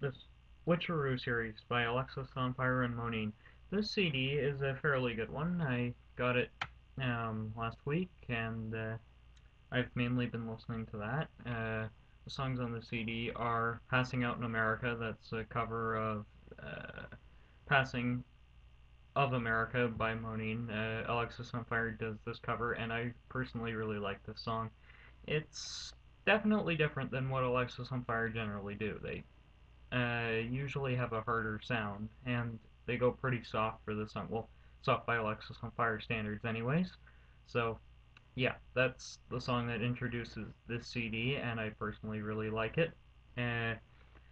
The Switcheroo series by Alexisonfire and Moneen. This CD is a fairly good one. I got it last week, and I've mainly been listening to that. The songs on the CD are Passing Out in America, that's a cover of Passing of America by Moneen. Alexisonfire does this cover, and I personally really like this song. It's definitely different than what Alexisonfire generally do. They usually have a harder sound, and they go pretty soft for this song. Well, soft by Alexisonfire standards, anyways. So, yeah, that's the song that introduces this CD, and I personally really like it. Uh,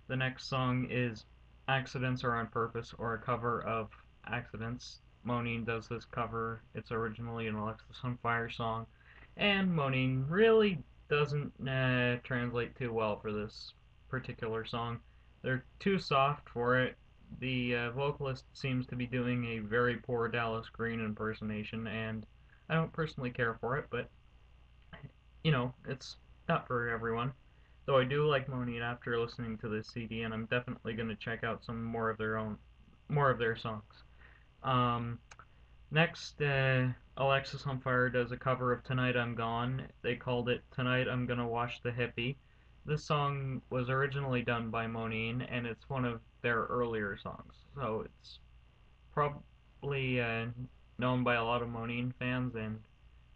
the next song is Accidents Are on Purpose, or a cover of Accidents. Moneen does this cover. It's originally an Alexisonfire song, and Moneen really doesn't translate too well for this particular song. They're too soft for it. The vocalist seems to be doing a very poor Dallas Green impersonation, and I don't personally care for it, but it's not for everyone. Though I do like Moneen after listening to this CD, and I'm definitely going to check out some more of their songs. Um, Next, Alexisonfire does a cover of Tonight I'm Gone. They called it Tonight I'm Gonna Wash the Hippie. This song was originally done by Moneen, and it's one of their earlier songs. So it's probably known by a lot of Moneen fans and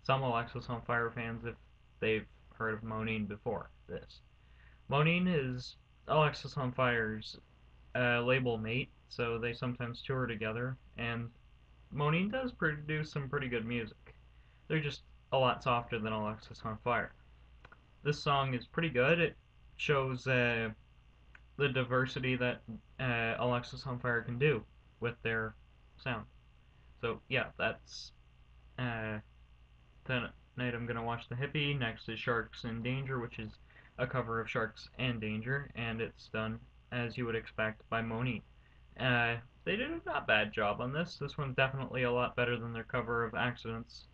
some Alexisonfire fans if they've heard of Moneen before this. Moneen is Alexisonfire's label mate, so they sometimes tour together, and Moneen does produce some pretty good music. They're just a lot softer than Alexisonfire. This song is pretty good. It shows the diversity that Alexisonfire can do with their sound. So yeah, that's uh, tonight. I'm gonna watch the hippie. Next is Sharks in Danger, which is a cover of Sharks and Danger, and it's done as you would expect by Moneen. Uh, they did a not bad job on this. This one's definitely a lot better than their cover of Accidents,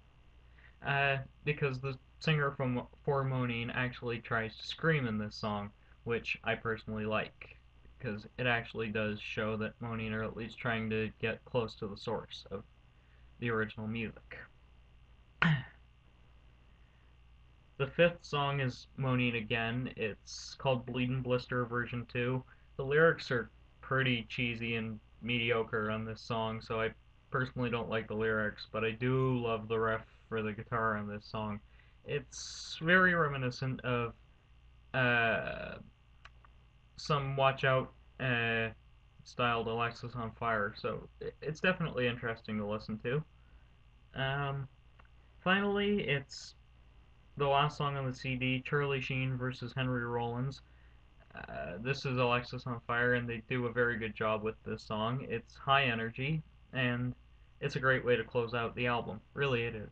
because the singer from For Moneen actually tries to scream in this song, which I personally like, because it actually does show that Moneen are at least trying to get close to the source of the original music. The fifth song is Moneen again. It's called Bleedin' Blister version 2. The lyrics are pretty cheesy and mediocre on this song, so I personally don't like the lyrics, but I do love the riff for the guitar on this song. It's very reminiscent of uh, some Watch Out styled Alexisonfire, so it's definitely interesting to listen to. Um, Finally, it's the last song on the CD, Charlie Sheen versus Henry Rollins. This is Alexisonfire, and they do a very good job with this song. It's high energy, and it's a great way to close out the album. Really, it is.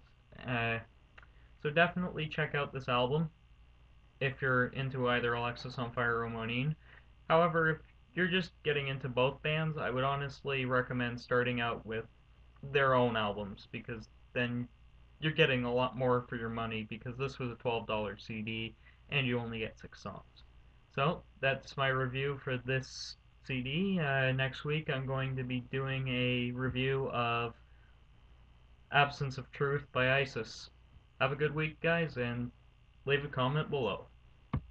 So definitely check out this album if you're into either Alexisonfire or Moneen. However, if you're just getting into both bands, I would honestly recommend starting out with their own albums because then you're getting a lot more for your money because this was a $12 CD and you only get 6 songs. So that's my review for this CD. Next week I'm going to be doing a review of Absence of Truth by ISIS. Have a good week, guys, and leave a comment below.